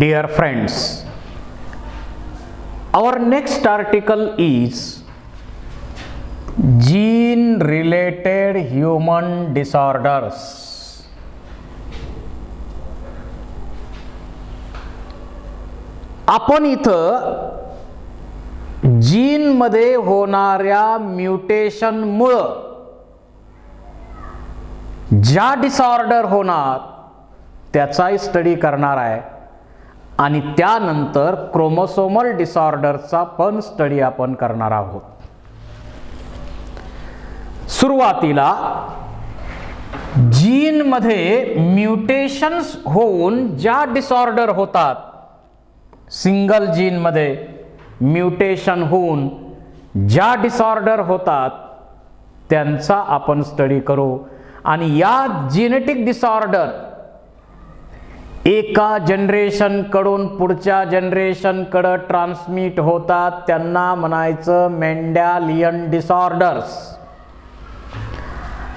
Dear friends, our next article is gene related human disorders. आपण इथं gene मध्ये होणाऱ्या म्युटेशनमुळं ज्या डिसऑर्डर होणार त्याचाही स्टडी करणार आहे आणि त्यानंतर क्रोमोसोमल डिसऑर्डरचा पण स्टडी आपण करणार आहोत. सुरुवातीला जीन मध्ये म्युटेशन्स होऊन ज्या डिसऑर्डर होतात, सिंगल जीन मध्ये म्युटेशन होऊन ज्या डिसऑर्डर होतात त्यांचा आपण स्टडी करू. आणि या जेनेटिक डिसऑर्डर एका जनरेशन कडून पुढच्या जनरेशन कडे ट्रान्समिट होतात, त्यांना म्हणायचं मेंडेलियन डिसऑर्डर्स.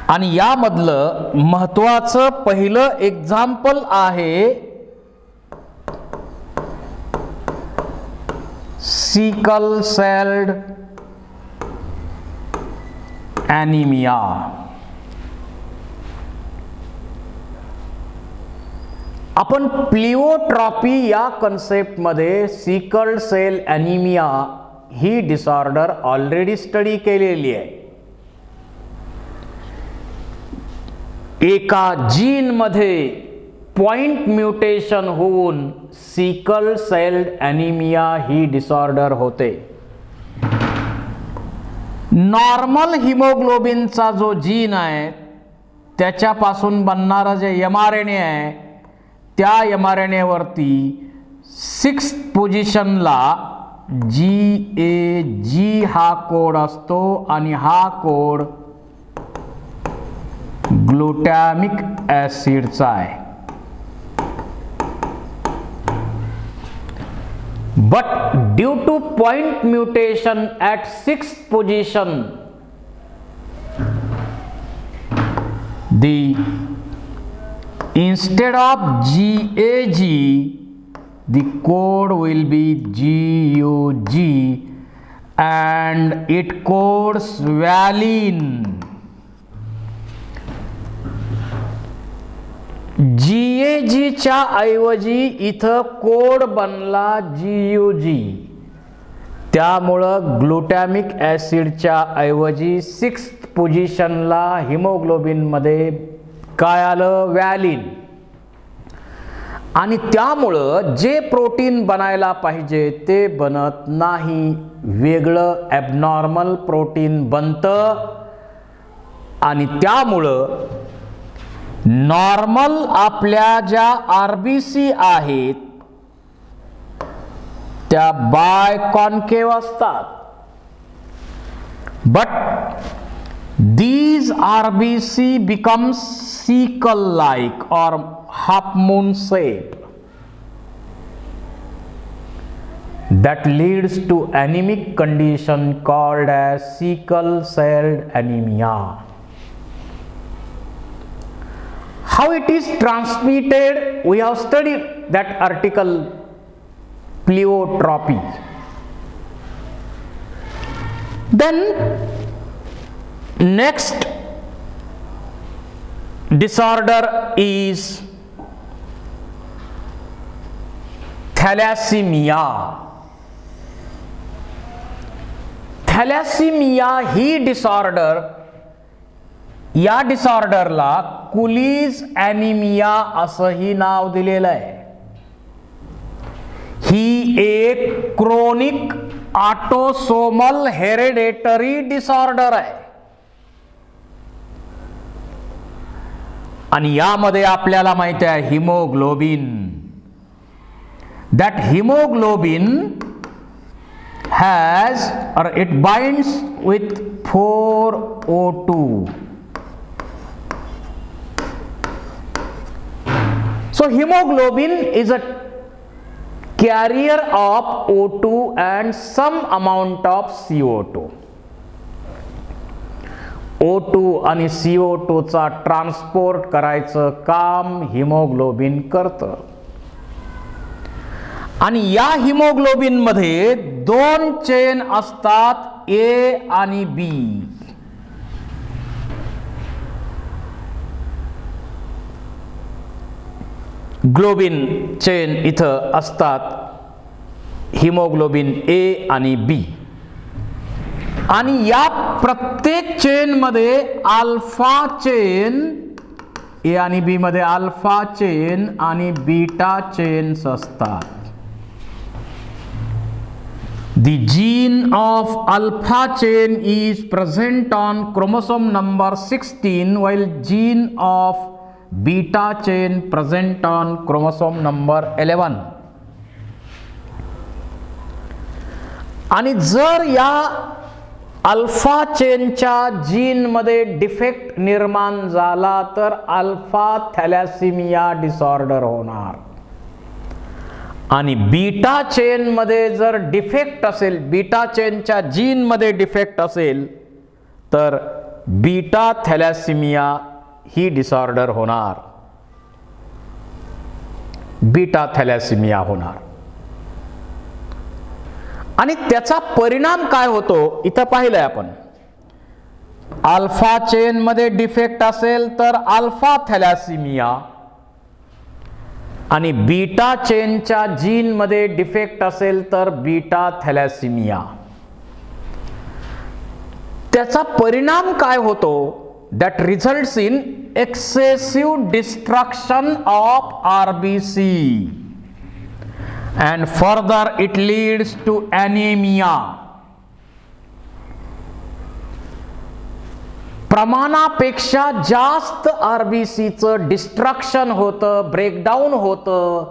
आणि यामधलं महत्त्वाचं पहिलं एक्झाम्पल आहे सिकल सेल्ड ॲनिमिया. आपण प्लिओट्रॉपी या कन्सेप्ट मध्ये सिकल सेल ॲनिमिया ही डिसऑर्डर ऑलरेडी स्टडी केलेली आहे. एका जीन मध्ये पॉइंट म्युटेशन होऊन सिकल सेल्ड ॲनिमिया ही डिसऑर्डर होते. नॉर्मल हिमोग्लोबिनचा जो जीन आहे त्याच्यापासून बनणारा जे mRNA आहे त्या mRNA वरती 6th पोझिशनला GAG हा कोड असतो आणि हा कोड ग्लुटॅमिक ॲसिडचा आहे. But due to point mutation at 6th position, instead of GAG, the code will be GUG and it codes valine. GAG च्या ऐवजी इथं कोड बनला GUG. त्यामुळं ग्लुटॅमिक ॲसिडच्या ऐवजी 6th पोझिशनला हिमोग्लोबिन मध्ये काय आलं? व्हॅलिन. आणि त्यामुळं जे प्रोटीन बनायला पाहिजे ते बनत नाही, वेगळं ॲबनॉर्मल प्रोटीन बनतं. आणि त्यामुळं नॉर्मल आपल्या ज्या RBC आहेत त्या बाय कॉन्केव असतात. But these RBC becomes sickle like or half moon shape that leads to anemic condition called as sickle celled anemia. How it is transmitted, we have studied that article, pleiotropy. Then next disorder is thalassemia. Thalassemia he disorder, या डिसऑर्डरला Coolidge anaemia असंही नाव दिलेलं आहे. ही एक chronic autosomal hereditary disorder आहे. आणि यामध्ये आपल्याला माहिती आहे haemoglobin, that haemoglobin has or it binds with 4O2. So hemoglobin is a carrier of O2 and some amount of CO2. O2 आणि CO2 चा ट्रान्सपोर्ट करायचं काम हिमोग्लोबिन करतं. आणि या हिमोग्लोबिन मध्ये दोन चेन असतात, ए आणि बी. ग्लोबिन चेन इथं असतात, हिमोग्लोबिन ए आणि बी. आणि या प्रत्येक चेन मध्ये अल्फा चेन, ए आणि बी मध्ये अल्फा चेन आणि बीटा चेन्स असतात. The gene of alpha chain is present on chromosome number 16 while gene of beta chain present on chromosome number 11. आणि जर या अल्फा चेनच्या जीन मध्ये डिफेक्ट निर्माण झाला तर अल्फा थॅलॅसिमिया डिसऑर्डर होणार. आणि बीटा चेन मध्ये जर डिफेक्ट असेल, बीटा चेनच्या जीन मध्ये डिफेक्ट असेल तर बीटा थॅलॅसिमिया ही डिसऑर्डर होणार, बीटा थॅलॅसिमिया होणार. आणि त्याचा परिणाम काय होतो इथं पाहिलंय आपण. अल्फा चेन मध्ये डिफेक्ट असेल तर अल्फा थॅलॅसिमिया, आणि बीटा चेनच्या जीन मध्ये डिफेक्ट असेल तर बीटा थॅलॅसिमिया. त्याचा परिणाम काय होतो? That results in excessive destruction of RBC and further it leads to anemia. प्रमाणापेक्षा जास्त आरबीसीचं डिस्ट्रक्शन होतं, ब्रेकडाऊन होतं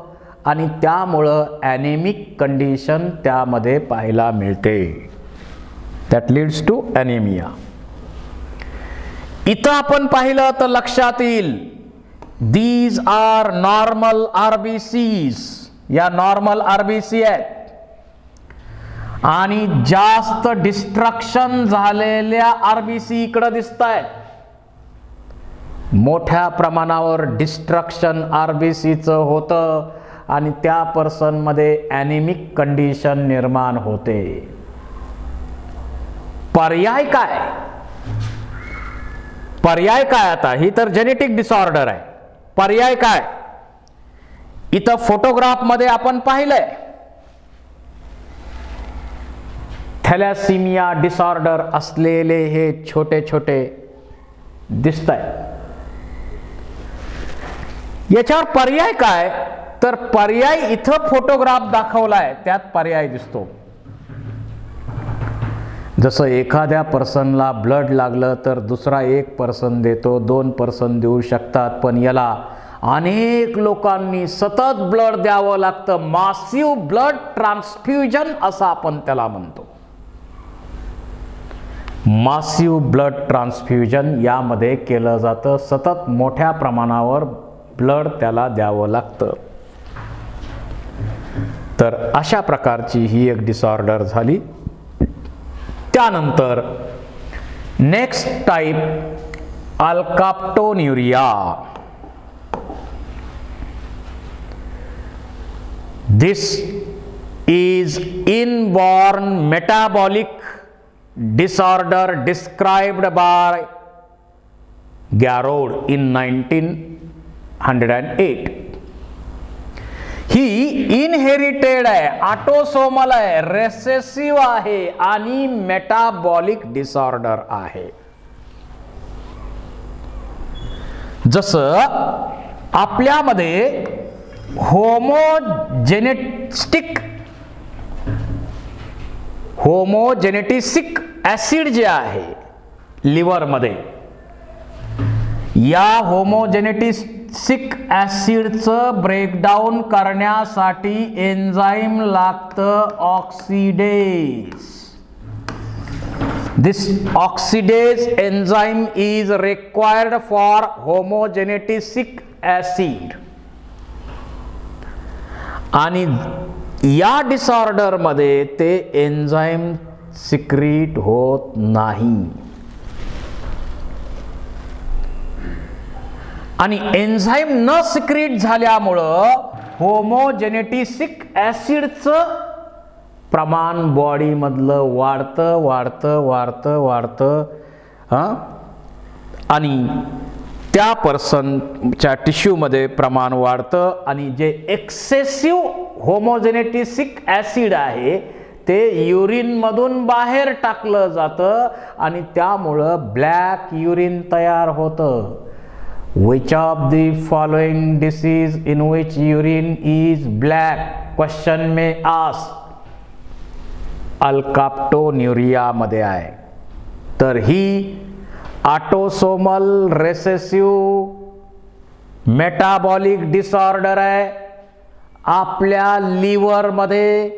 आणि त्यामुळं ॲनेमिक कंडिशन त्यामध्ये पाहायला मिळते. That leads to anaemia. इथं आपण पाहिलं तर लक्षात येईल, दीज आर नॉर्मल आरबीसीज. या नॉर्मल आरबीसी आहेत आणि जास्त डिस्ट्रक्शन झालेल्या आरबीसी इकडे दिसत आहेत. मोठ्या प्रमाणावर डिस्ट्रक्शन आरबीसीचं होतं आणि त्या पर्सन मध्ये ॲनेमिक कंडिशन निर्माण होते. पर्याय काय? पर्याय काय? आता ही तर जेनेटिक डिसऑर्डर आहे. पर्याय काय? इथं फोटोग्राफ मध्ये आपण पाहिलंय, थॅलॅसिमिया डिसऑर्डर असलेले हे छोटे छोटे दिसत आहेत. याच्यावर पर्याय काय? तर पर्याय इथं फोटोग्राफ दाखवलाय त्यात पर्याय दिसतो. जसं एखाद्या पर्सनला ब्लड लागलं तर दुसरा एक पर्सन देतो, दोन पर्सन देऊ शकतात, पण याला अनेक लोकांनी सतत ब्लड द्यावं लागतं. मासिव्ह ब्लड ट्रान्सफ्युजन असं आपण त्याला म्हणतो. मासिव्ह ब्लड ट्रान्सफ्युजन यामध्ये केलं जातं. सतत मोठ्या प्रमाणावर ब्लड त्याला द्यावं लागतं. तर अशा प्रकारची ही एक डिसऑर्डर झाली. त्यानंतर next type alkaptonuria. This is inborn metabolic disorder described by Garrod in 1908. He inherited आहे, ऑटोसोमल आहे, रेसेसिव्ह आहे आणि मेटाबॉलिक डिसऑर्डर आहे. जसं आपल्यामध्ये होमोजेनेटिसिक ऍसिड जे आहे लिव्हर मध्ये, या होमोजेनेटिसिक ऍसिडचं ब्रेकडाऊन करण्यासाठी एन्झाईम लागतं oxidase. This oxidase enzyme is required for homogenetisic acid. आणि या डिसऑर्डर मध्ये ते एन्झाईम सिक्रीट होत नाही. आणि एन्झाईम न सिक्रीट झाल्यामुळं होमोजेनेटिसिक ॲसिडचं प्रमाण बॉडीमधलं वाढतं वाढतं वाढतं वाढतं आणि त्या पर्सनच्या टिश्यूमध्ये प्रमाण वाढतं आणि जे एक्सेसिव्ह होमोजेनेटिसिक ॲसिड आहे ते युरिनमधून बाहेर टाकलं जातं आणि त्यामुळं ब्लॅक युरिन तयार होतं. Which of the following disease in which urine is black? Question may ask. अल्काप्टोन्युरिया मध्ये आहे. तर ही ऑटोसोमल रेसेसिव्ह मेटाबॉलिक डिसऑर्डर आहे. आपल्या लिव्हरमध्ये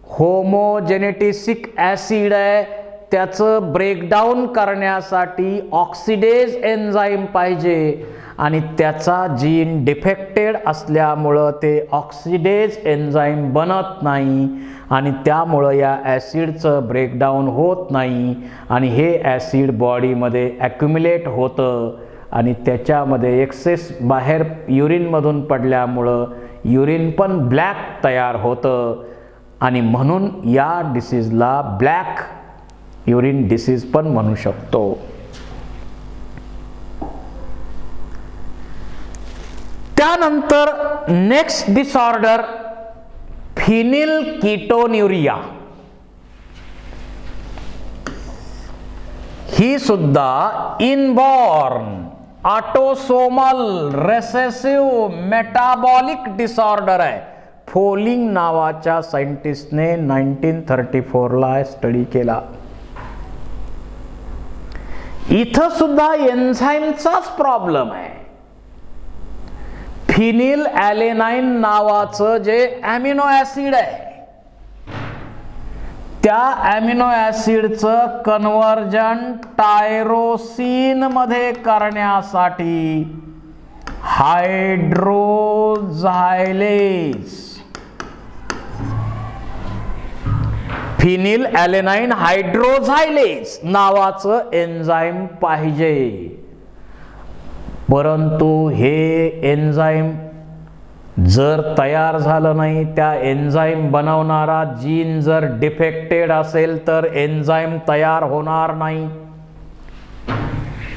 होमोजेनेटिसिक ॲसिड आहे, त्याचं ब्रेकडाऊन करण्यासाठी ऑक्सिडेज एन्झाईम पाहिजे आणि त्याचा जीन डिफेक्टेड असल्यामुळं ते ऑक्सिडेज एन्झाईम बनत नाही आणि त्यामुळं या ॲसिडचं ब्रेकडाऊन होत नाही आणि हे ॲसिड बॉडीमध्ये ॲक्युम्युलेट होतं आणि त्याच्यामध्ये एक्सेस बाहेर युरिनमधून पडल्यामुळं युरिन पण ब्लॅक तयार होतं आणि म्हणून या डिसीजला ब्लॅक युरिन डिसीज पण म्हणू शकतो. त्यानंतर नेक्स्ट डिसऑर्डर फिनिल कीटोन्युरिया. ही सुद्धा inborn autosomal recessive metabolic disorder आहे. फोलिंग नावाच्या सायंटिस्टने 1934 ला स्टडी केला. इथं सुद्धा एन्झाईमचाच प्रॉब्लेम आहे. फिनिल ॲलेनाइन नावाचं जे ॲमिनो ॲसिड आहे त्या ॲमिनो ॲसिडचं कन्व्हर्जन टायरोसिन मध्ये करण्यासाठी हायड्रोझायलेज फिनिल ॲलेनाइन हायड्रोझायलेज नावाचं एन्झाईम पाहिजे. परंतु हे एन्झाईम जर तयार झालं नाही, त्या एन्झाईम बनवणारा जीन जर डिफेक्टेड असेल तर एन्झाईम तयार होणार नाही.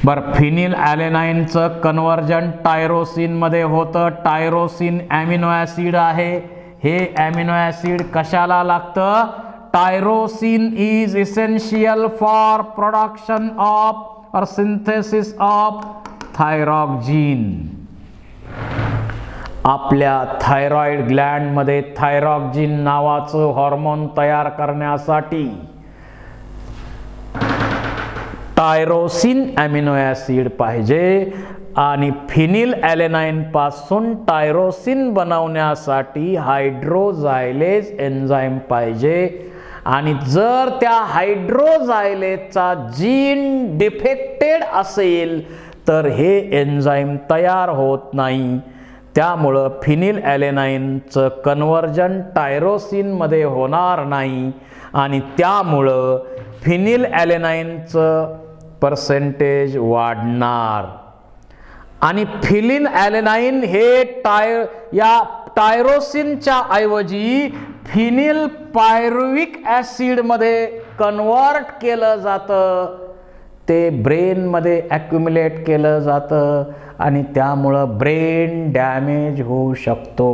बरं, फिनिल ॲलेनाइनचं कन्व्हर्जन टायरोसिन मध्ये होतं. टायरोसिन ॲमिनो ॲसिड आहे. हे ॲमिनो ॲसिड कशाला लागतं? Tyrosine is essential for production of और सिंथेसिस ऑफ थायरॉक्सिन. आपल्या थायरॉइड ग्लँडमध्ये थायरॉक्सिन नावाचं हॉर्मोन तयार करण्यासाठी टायरोसिन ॲमिनो ॲसिड पाहिजे आणि फिनिल ॲलेनाइन पासून टायरोसिन बनवण्यासाठी हायड्रोझायलेज एन्झाईम पाहिजे आणि जर त्या हायड्रोझायलेजचा जीन डिफेक्टेड असेल तर हे एन्झाईम तयार होत नाही. त्यामुळं फिनिल ॲलेनाइनचं कन्व्हर्जन टायरोसिनमध्ये होणार नाही आणि त्यामुळं फिनिल ॲलेनाइनचं पर्सेंटेज वाढणार आणि फिनिल ॲलेनाइन हे टायरोसिनच्या ऐवजी फिनिल पायरुविक ॲसिडमध्ये कन्वर्ट केलं जातं. ते ब्रेनमध्ये ॲक्युम्युलेट केलं जातं आणि त्यामुळं ब्रेन डॅमेज होऊ शकतो.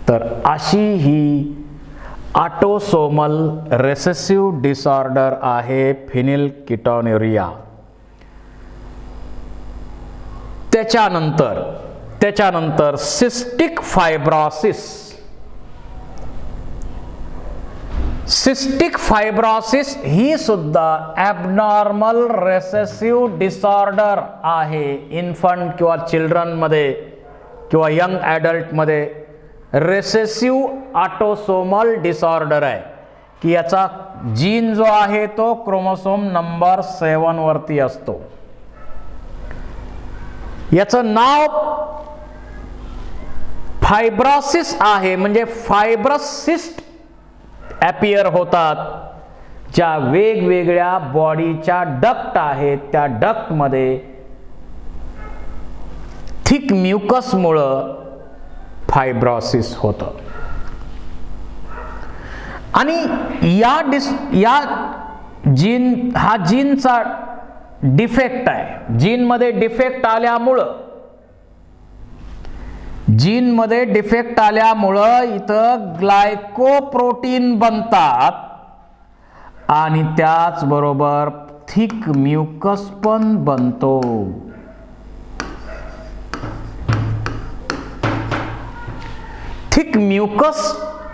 तर अशी ही ऑटोसोमल रेसेसिव्ह डिसऑर्डर आहे फिनिल कीटोन्युरिया. त्याच्यानंतर सिस्टिक फायब्रोसिस. सिस्टिक फायब्रोसिस ही सुद्धा ॲबनॉर्मल रेसेसिव्ह डिसऑर्डर आहे. इन्फंट किंवा चिल्ड्रनमध्ये किंवा यंग ॲडल्टमध्ये रेसेसिव्ह ऑटोसोमल डिसऑर्डर आहे की याचा जीन जो आहे तो क्रोमोसोम नंबर 7 वरती असतो. याचं नाव फायब्रोसिस आहे, म्हणजे फायब्रोसिस्ट ॲपियर होतात. ज्या वेगवेगळ्या बॉडीच्या डक्ट आहेत त्या डक्टमध्ये थिक म्युकसमुळं फायब्रोसिस होतं. आणि या हा जीनचा डिफेक्ट आहे. जीनमध्ये डिफेक्ट आल्यामुळं इथं ग्लायकोप्रोटीन बनतात आणि त्याचबरोबर थिक म्युकस पण बनतो. थिक म्युकस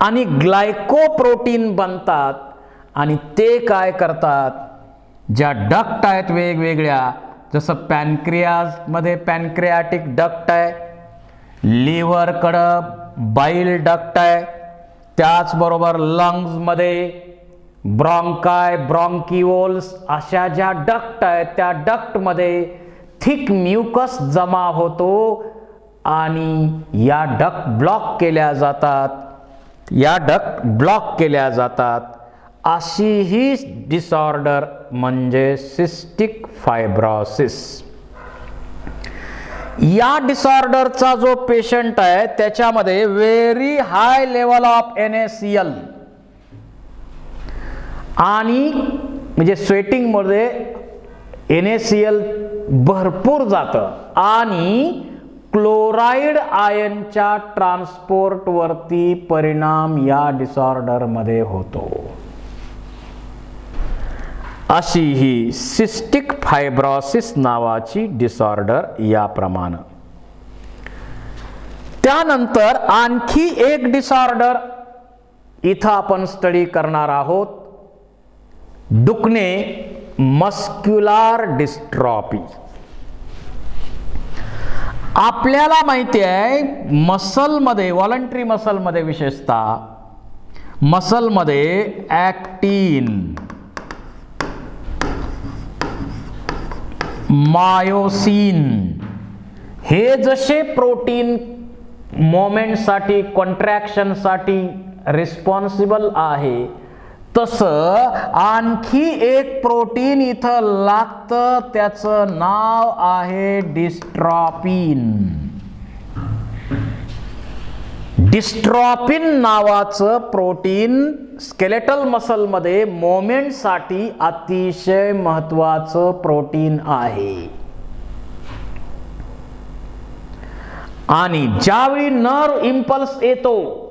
आणि ग्लायकोप्रोटीन बनतात आणि ते काय करतात, ज्या डक्ट आहेत वेगवेगळ्या, जसं पॅनक्रियाजमध्ये पॅनक्रियाटिक डक्ट आहे, लिव्हरकडं बाईल डक्ट आहे, त्याचबरोबर लंग्समध्ये ब्रॉन्काय, ब्रॉन्किओल्स अशा ज्या डक्ट आहेत त्या डक्टमध्ये थिक म्युकस जमा होतो आणि या डक्ट ब्लॉक केल्या जातात. अशी ही डिसऑर्डर म्हणजे सिस्टिक फायब्रोसिस. या डिसऑर्डरचा जो पेशंट आहे त्याच्यामध्ये very high level of NaCl आणि म्हणजे स्वेटिंगमध्ये NaCl भरपूर जातं आणि क्लोराईड आयनच्या ट्रान्सपोर्टवरती परिणाम या डिसऑर्डरमध्ये होतो. अशी ही सिस्टिक फायब्रोसिस नावाची डिसऑर्डर याप्रमाणे. त्यानंतर आणखी एक डिसऑर्डर इथं आपण स्टडी करणार आहोत, डुकने मस्क्युलर डिस्ट्रॉफी. आपल्याला माहिती आहे मसलमध्ये, व्हॉलंटरी मसलमध्ये विशेषतः मसलमध्ये ॲक्टिन, मायोसिन हे जसे प्रोटीन मोमेंटसाठी, कॉन्ट्रॅक्शनसाठी रिस्पॉन्सिबल आहे, तसं आणखी एक प्रोटीन इथं लागतं, त्याचं नाव आहे डिस्ट्रॉफिन. डिस्ट्रॉफिन नावाचं प्रोटीन स्केलेटल मसलमध्ये मोमेंटसाठी अतिशय महत्वाचं प्रोटीन आहे. आणि ज्यावेळी नर्व इम्पल्स येतो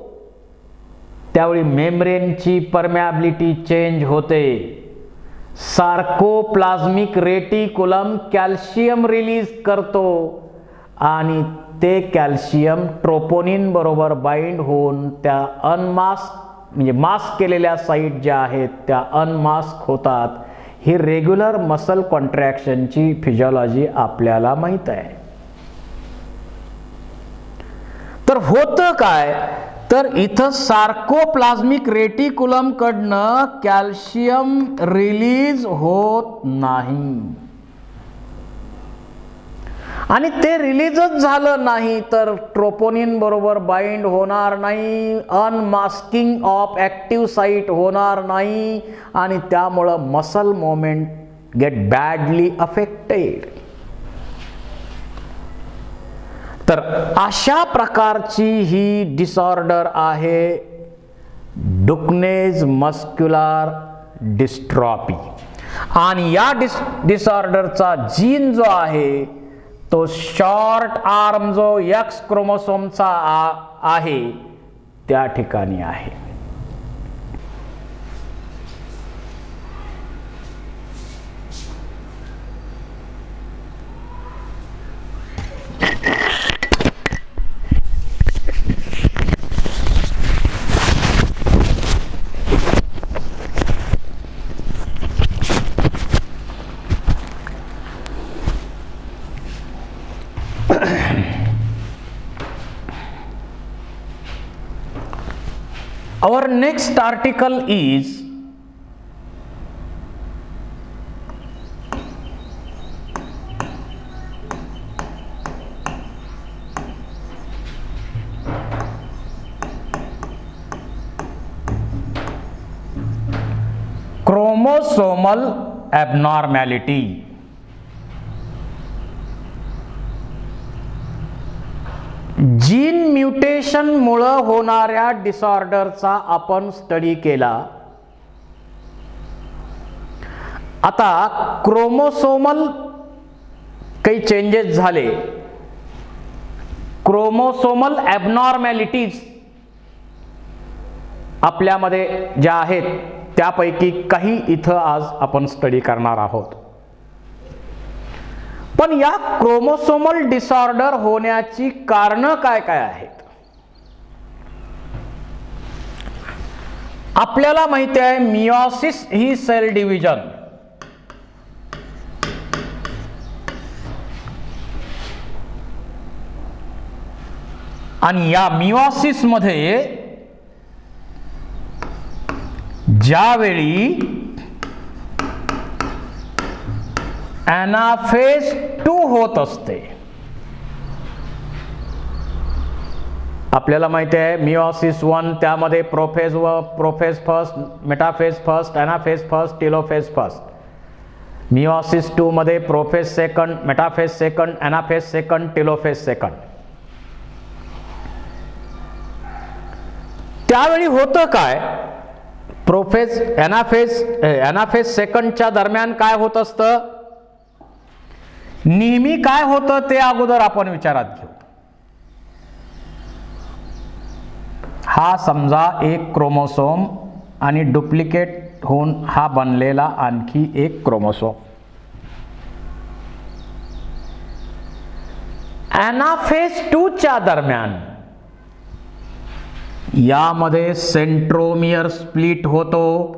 त्यावेळी मेम्ब्रेनची परमेबिलिटी चेंज होते. सार्कोप्लाझ्मिक रेटिकुलम कॅल्शियम रिलीज करतो आणि ते कॅल्शियम ट्रोपोनिन बरोबर बाइंड होऊन त्या अनमास्क म्हणजे मास्क केलेल्या साईट ज्या आहेत त्या अनमास्क होतात. ही रेग्युलर मसल कॉन्ट्रॅक्शनची फिजिओलॉजी आपल्याला माहित आहे. तर होतं काय, तर इथं सार्कोप्लाझ्मिक रेटिकुलम कडनं कॅल्शियम रिलीज होत नाही आणि ते रिलीजच झालं नाही तर ट्रोपोनिन बरोबर बाइंड होणार नाही, अनमास्किंग ऑफ ॲक्टिव्ह साईट होणार नाही आणि त्यामुळं muscle moment get badly affected. तर अशा प्रकारची ही डिसऑर्डर आहे डुकनेज मस्क्युलर डिस्ट्रॉफी. आणि या डिसऑर्डरचा जीन जो आहे तो शॉर्ट आर्म जो X क्रोमोसोमचा आहे त्या ठिकाणी आहे. Our next article is chromosomal abnormality. Gene mutation मुळे होणाऱ्या डिसऑर्डरचा आपण स्टडी केला. आता क्रोमोसोमल काही चेंजेस झाले, क्रोमोसोमल ॲबनॉर्मॅलिटीज आपल्यामध्ये ज्या आहेत त्यापैकी काही इथं आज आपण स्टडी करणार आहोत. पण या क्रोमोसोमल डिसऑर्डर होण्याची कारणं काय काय आहेत? आपल्याला माहिती आहे मियोसिस ही सेल डिव्हिजन, आणि या मियोसिस मध्ये ज्यावेळी ॲनाफेज 2 होत असते, आपल्याला माहिती आहे मियोसिस 1 त्यामध्ये prophase first, metaphase first, anaphase first, telophase first. Meiosis 2 मध्ये prophase second, metaphase second, anaphase second, telophase second. त्यावेळी होतं काय, प्रोफेज ॲनाफेज सेकंडच्या दरम्यान काय होत असतं, नेहमी काय होतं ते अगोदर आपण विचारात घेऊ. हा समजा एक क्रोमोसोम आणि डुप्लिकेट होऊन हा बनलेला आणखी एक क्रोमोसोम. ॲनाफेज 2 च्या दरम्यान यामध्ये सेंट्रोमियर स्प्लिट होतो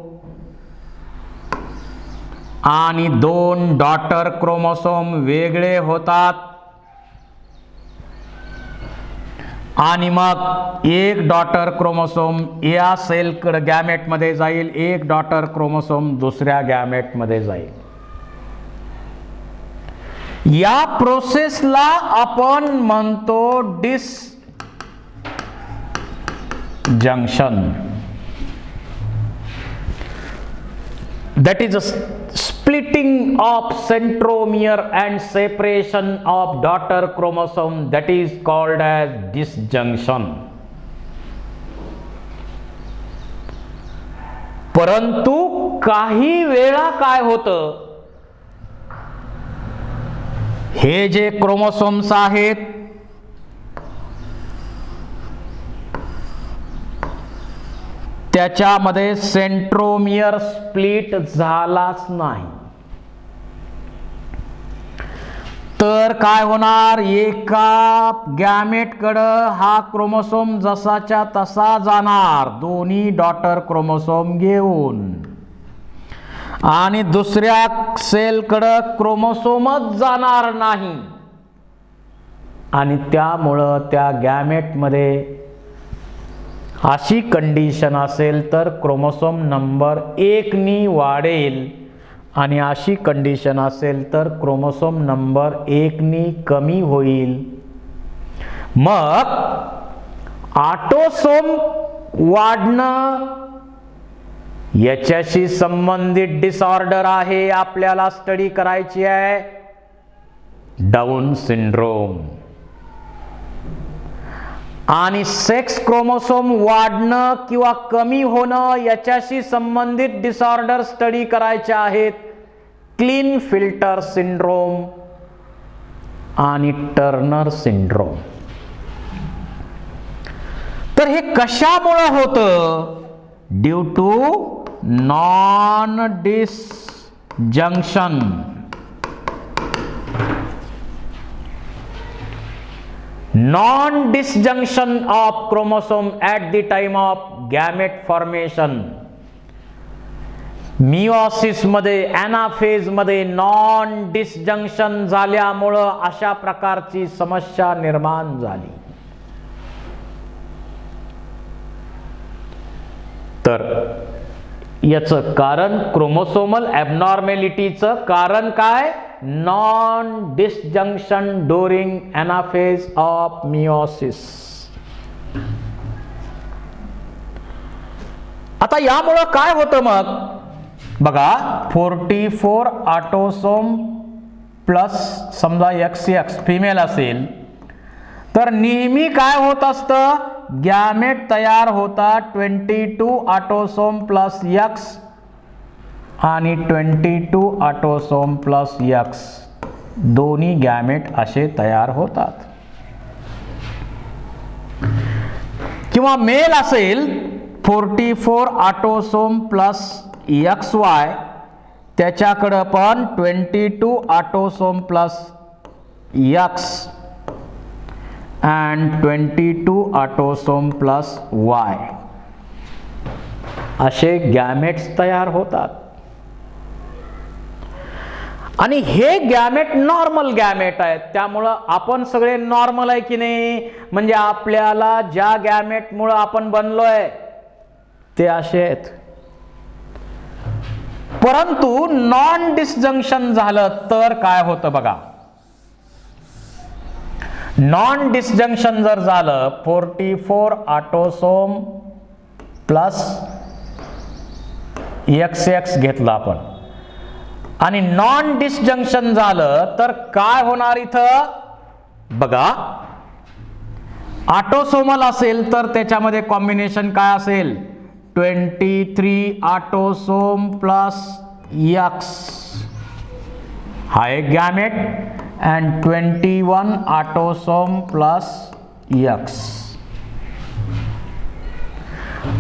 आणि 2 डॉटर क्रोमोसोम वेगळे होतात, आणि मग एक डॉटर क्रोमोसोम या सेलकडे गॅमेटमध्ये जाईल, एक डॉटर क्रोमोसोम दुसऱ्या गॅमेटमध्ये जाईल. या प्रोसेसला आपण म्हणतो disjunction. That is a splitting of centromere and separation of daughter chromosome, that is called as disjunction. परंतु काही वेळा काय होतं, हे जे क्रोमोसोम्स आहेत त्याच्यामध्ये सेंट्रोमियर स्प्लिट झालाच नाही, तर काय होणार, एका गॅमेटकडं हा क्रोमोसोम जसाच्या तसा जाणार दोन्ही डॉटर क्रोमोसोम घेऊन, आणि दुसऱ्या सेलकडं क्रोमोसोमच जाणार नाही, आणि त्यामुळं त्या गॅमेटमध्ये अशी कंडिशन असेल तर क्रोमोसोम नंबर 1 नी वाढेल, आणि अशी कंडिशन असेल तर क्रोमोसोम नंबर 1 नी कमी होईल. मग ऑटोसोम वाढणं याच्याशी संबंधित डिसऑर्डर आहे, आपल्याला स्टडी करायची आहे, डाऊन सिंड्रोम. आणि सेक्स क्रोमोसोम वाढणं किंवा कमी होणं याच्याशी संबंधित डिसऑर्डर स्टडी करायचे आहेत, क्लीनफिल्टर सिंड्रोम आणि टर्नर सिंड्रोम. तर हे कशामुळे होतं, due to non disjunction. Non-disjunction of chromosome at the time of gamete formation. Meiosis मध्ये, ॲनाफेज मध्ये नॉन डिसजंक्शन झाल्यामुळं अशा प्रकारची समस्या निर्माण झाली. तर याचं कारण, क्रोमोसोमल ॲबनॉर्मॅलिटीचं कारण काय, non disjunction during anaphase of meiosis. आता यामुळं काय होतं मग बघा, 44 ऑटोसोम प्लस समजा XX फिमेल असेल तर नेहमी काय होत असतं, गॅमेट तयार होतात 22 ऑटोसोम प्लस X आणि 22 ऑटोसोम प्लस X, दोन्ही गॅमेट असे तयार होतात. किंवा मेल असेल 44 ऑटोसोम प्लस XY, त्याच्याकडं पण 22 autosome plus X and 22 autosome plus Y असे गॅमेट्स तयार होतात. आणि हे गॅमेट नॉर्मल गॅमेट आहेत, त्यामुळं आपण सगळे नॉर्मल आहे की नाही, म्हणजे आपल्याला ज्या गॅमेटमुळं आपण बनलोय ते असे आहेत. परंतु नॉन डिसजंक्शन झालं तर काय होतं बघा. नॉन डिसजंक्शन जर झालं 44 ऑटोसोम प्लस XX घेतलं आपण, आणि नॉन डिसजंक्शन झालं तर काय होणार इथं बघा. ऑटोसोमल असेल तर त्याच्यामध्ये कॉम्बिनेशन काय असेल, 23 ऑटोसोम प्लस X हा एक gamete and 21 autosome plus X.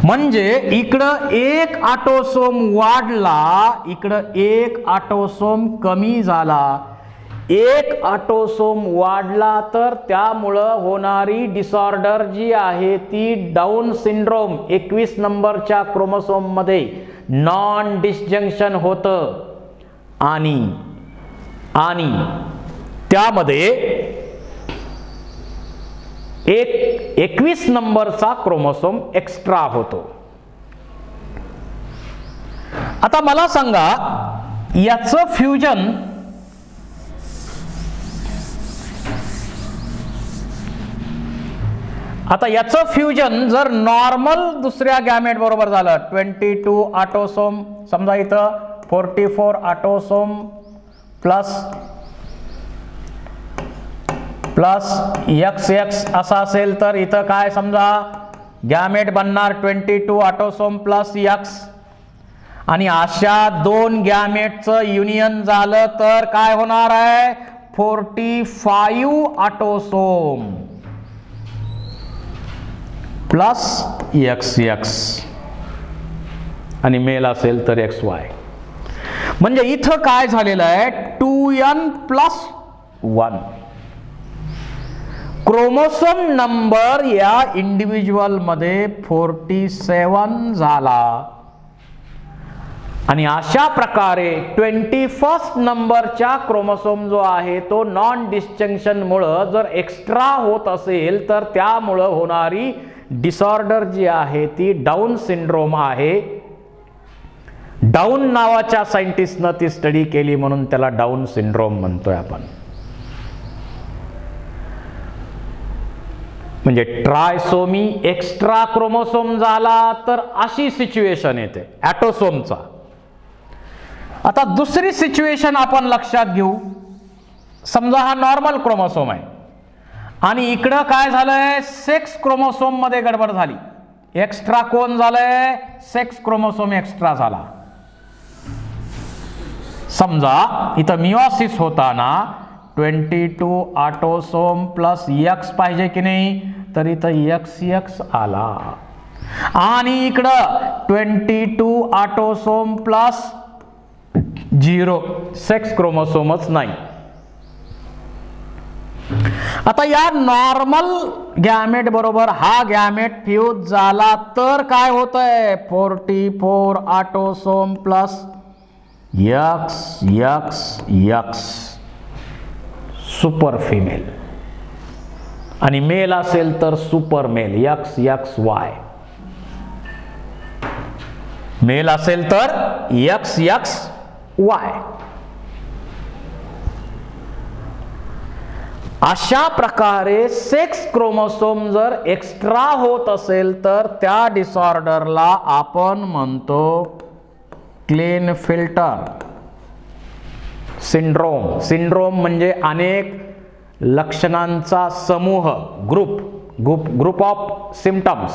म्हणजे इकडं एक ऑटोसोम वाढला, इकडं एक ऑटोसोम कमी झाला. एक ऑटोसोम वाढला तर त्यामुळं होणारी डिसऑर्डर जी आहे ती डाऊन सिंड्रोम 21 नंबरच्या क्रोमोसोम मध्ये नॉन डिसजंक्शन होतं. आणि त्यामध्ये एक 21 नंबरचा क्रोमोसोम एक्स्ट्रा होतो. आता मला सांगा, याचं फ्युजन जर नॉर्मल दुसऱ्या गॅमेट बरोबर झालं, 22 ऑटोसोम, समजा इथं 44 ऑटोसोम प्लस XX असा असेल तर इथं काय समजा गॅमेट बनणार 22 ऑटोसोम प्लस X. आणि अशा दोन गॅमेटचं युनियन झालं तर काय होणार आहे, 45 ऑटोसोम प्लस XX, आणि मेल असेल तर XY. म्हणजे इथं काय झालेलं आहे, 2n प्लस 1 क्रोमोसोम नंबर या इंडिव्हिज्युअल मध्ये 47 झाला. आणि अशा प्रकारे 21 नंबरच्या क्रोमोसोम जो आहे तो नॉन डिसजंक्शन मुळे जर एक्स्ट्रा होत असेल तर त्यामुळे होणारी डिसऑर्डर जी आहे ती डाऊन सिंड्रोम आहे. डाऊन नावाच्या सायंटिस्टनं ती स्टडी केली म्हणून त्याला डाऊन सिंड्रोम म्हणतोय आपण. म्हणजे ट्रायसोमी एक्स्ट्रा क्रोमोसोम झाला तर अशी सिच्युएशन येते ॲटोसोमचा. आता दुसरी सिच्युएशन आपण लक्षात घेऊ. समजा हा नॉर्मल क्रोमोसोम आहे आणि इकडं काय झालंय, सेक्स क्रोमोसोम मध्ये गडबड झाली. एक्स्ट्रा कोण झालंय, सेक्स क्रोमोसोम एक्स्ट्रा झाला. समजा इथं मिओसिस होताना 22 ऑटोसोम प्लस X पाहिजे की नाही, तर इथं XX आला. आणि इकडं 22 ऑटोसोम प्लस 0 सेक्स क्रोमोसोमच नाही. आता या नॉर्मल गॅमेट बरोबर हा गॅमेट फ्यूज झाला तर काय होतंय, 44 autosome plus X super female. आणि मेल असेल तर सुपर मेल XXY. मेल असेल तर XXY. अशा प्रकारे सेक्स क्रोमोसोम जर एक्स्ट्रा होत असेल तर त्या डिसऑर्डरला आपण म्हणतो क्लेनफेल्टर सिंड्रोम. सिंड्रोम म्हणजे अनेक लक्षणांचा समूह, ग्रुप ऑफ सिम्पटम्स.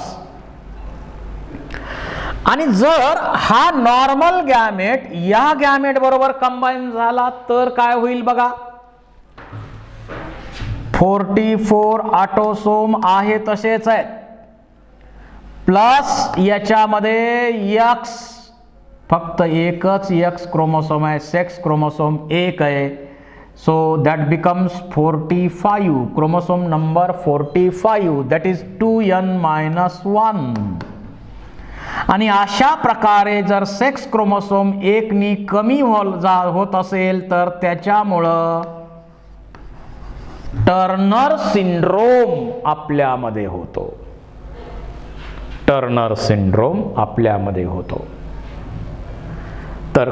आणि जर हा नॉर्मल गॅमेट या गॅमेट बरोबर कंबाईन झाला तर काय होईल बघा. 44 ऑटोसोम आहे तसेच आहेत, प्लस याच्यामध्ये X फक्त एकच X क्रोमोसोम आहे, सेक्स क्रोमोसोम एक आहे. So that becomes 45, chromosome number 45, that is 2n-1. आणि अशा प्रकारे जर सेक्स क्रोमोसोम एकनी कमी होत असेल तर त्याच्यामुळं टर्नर सिंड्रोम आपल्यामध्ये होतो. टर्नर सिंड्रोम आपल्यामध्ये होतो. तर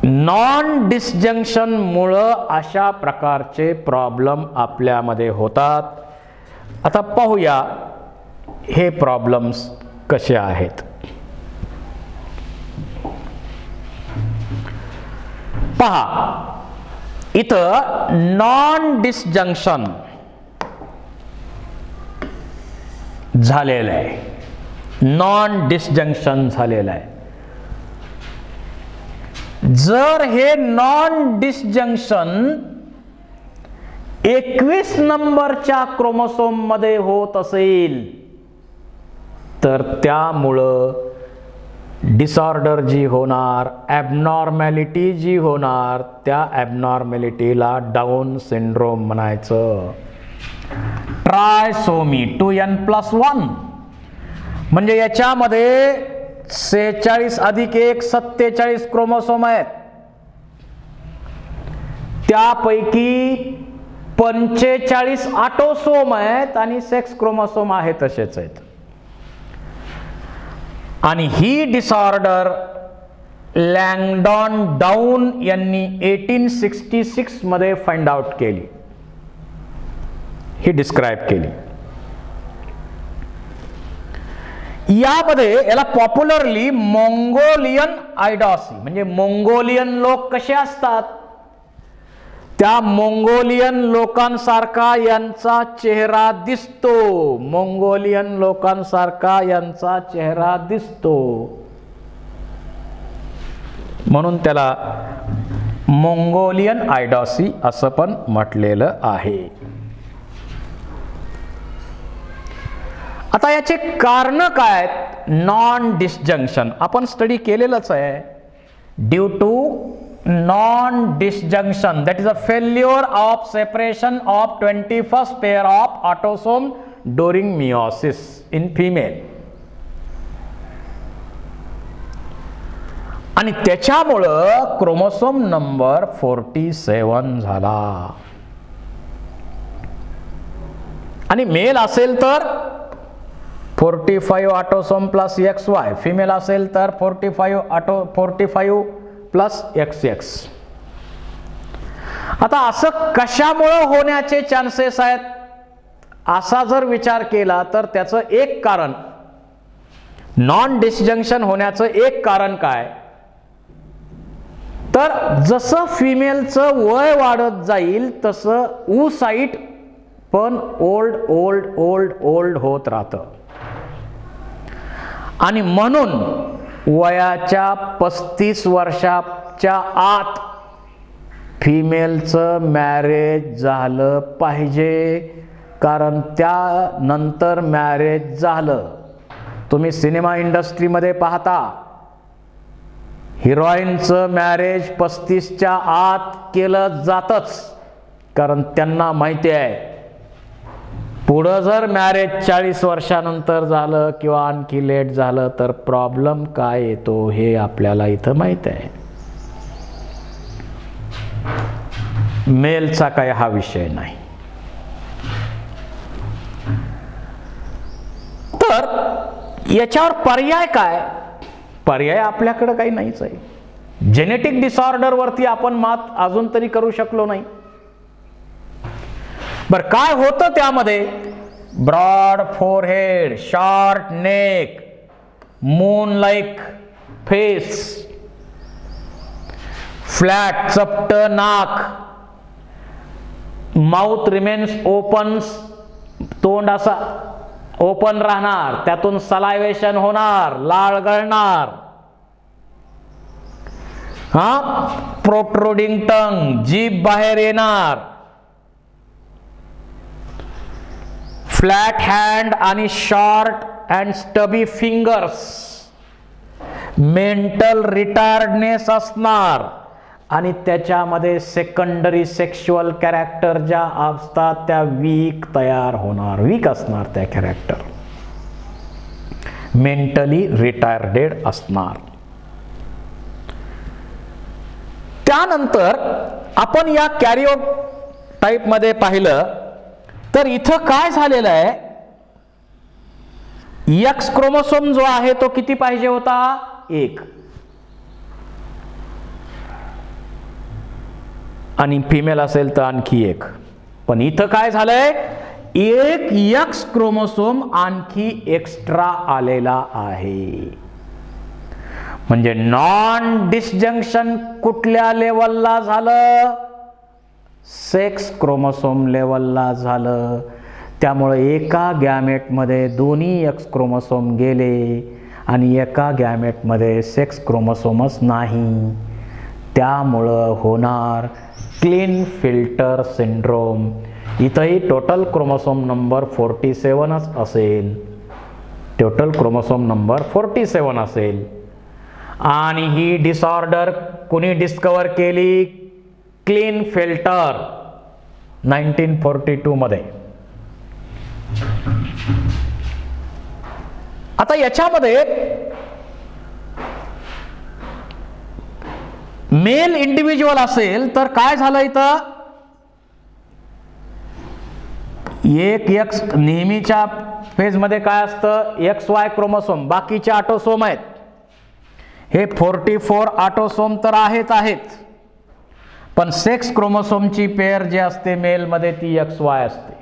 नॉन डिसजंक्शन मुळे अशा प्रकारचे प्रॉब्लेम आपल्यामध्ये होतात. आता पाहूया हे प्रॉब्लेम्स कसे आहेत. पहा, इथं नॉन डिसजंक्शन झालेलं आहे. नॉन डिसजंक्शन झालेलं आहे. जर हे नॉन डिसजंक्शन 21 नंबरच्या क्रोमोसोम मध्ये होत असेल तर त्यामुळं डिसऑर्डर जी होणार, ॲबनॉर्मॅलिटी जी होणार, त्या ॲबनॉर्मॅलिटीला डाऊन सिंड्रोम म्हणायचं. ट्रायसोमी 2n+1 म्हणजे याच्यामध्ये 46 अधिक 1 47 क्रोमोसोम आहेत. त्यापैकी 45 ऑटोसोम आहेत आणि सेक्स क्रोमोसोम आहे तसेच आहेत. आणि ही डिसऑर्डर लँगडॉन डाऊन यांनी 1866 मध्ये फाइंड आउट केली, ही डिस्क्राइब केली. यामध्ये याला पॉप्युलरली मंगोलियन आयडॉसी, म्हणजे मंगोलियन लोक कसे असतात त्या मंगोलियन लोकांसारखा यांचा चेहरा दिसतो. मंगोलियन लोकांसारखा यांचा चेहरा दिसतो म्हणून त्याला मंगोलियन आयडॉसी असं पण म्हटलेलं आहे. आता याचे कारण काय आहेत? नॉन डिसजंक्शन आपण स्टडी केलेलंच आहे. Due to non disjunction, that is a failure of separation of 21st pair of autosome during meiosis in female. आणि त्याच्यामुळं क्रोमोसोम नंबर 47 झाला. आणि मेल असेल तर 45 ऑटोसोम प्लस XY, फिमेल असेल तर 45 प्लस XX. आता असं कशामुळे होण्याचे चान्सेस आहेत असा जर विचार केला तर त्याचं एक कारण, नॉन डिसजंक्शन होण्याचं एक कारण काय, तर जसं फिमेलचं वय वाढत जाईल तसं oocyte पण ओल्ड होत राहतं. आणि म्हणून वयाच्या 35 वर्षाच्या आत फिमेलचं मॅरेज झालं पाहिजे. कारण त्यानंतर मॅरेज झालं, तुम्ही सिनेमा इंडस्ट्रीमध्ये पाहता हिरोईनचं मॅरेज 35च्या आत केलं जातच. कारण त्यांना माहिती आहे पुढं जर मॅरेज 40 वर्षानंतर झालं किंवा आणखी लेट झालं तर प्रॉब्लेम काय येतो हे आपल्याला इथं माहित आहे. मेलचा काय हा विषय नाही. तर याच्यावर पर्याय काय? पर्याय आपल्याकडे काही नाहीच आहे. जेनेटिक डिसऑर्डर वरती आपण मात अजून तरी करू शकलो नाही. बर काय होतं त्यामध्ये? Broad forehead, short neck, moon like face, flat चपट नाक, माउथ रिमेन्स ओपन, तोंड असा ओपन राहणार, त्यातून सलायवेशन होणार, लाळ गळणार. प्रोट्रुडिंग टंग, जीभ बाहेर येणार. फ्लॅट हँड आणि short and stubby fingers, mental retardness असणार. आणि त्याच्यामध्ये सेकंडरी सेक्शुअल कॅरेक्टर ज्या असतात त्या वीक तयार होणार, वीक असणार त्या कॅरेक्टर, मेंटली रिटार्डेड असणार. त्यानंतर आपण या कॅरिओटाइप मध्ये पाहिलं तर इथं काय झालेलं आहे, एक्स क्रोमोसोम जो आहे तो किती पाहिजे होता, 1. आणि फिमेल असेल तर आणखी 1. पण इथं काय झालंय, 1 एक्स क्रोमोसोम आणखी एक्स्ट्रा आलेला आहे. म्हणजे नॉन डिसजंक्शन कुठल्या लेवलला झालं, सेक्स क्रोमोसोम लेवलला झालं. त्यामुळे एका गॅमेटमध्ये दोन्ही एक्स क्रोमोसोम गेले आणि एका गॅमेटमध्ये सेक्स क्रोमोसोमच नाही. त्यामुळं होणार क्लिनफिल्टर सिंड्रोम. इथंही टोटल क्रोमोसोम नंबर 47 असेल, टोटल क्रोमोसोम नंबर 47 असेल. आणि ही डिसऑर्डर कोणी डिस्कवर केली, क्लिनफिल्टर 1942 मध्ये. आता याच्यामध्ये मेल इंडिव्हिज्युअल असेल तर काय झालं, इथं 1 एक्स नेहमीच्या फेज मध्ये काय असतं, XY क्रोमोसोम, बाकीचे ऑटोसोम आहेत. हे 44 ऑटोसोम तर आहेत, पण सेक्स क्रोमोसोमची पेअर जी असते मेल मध्ये ती XY असते.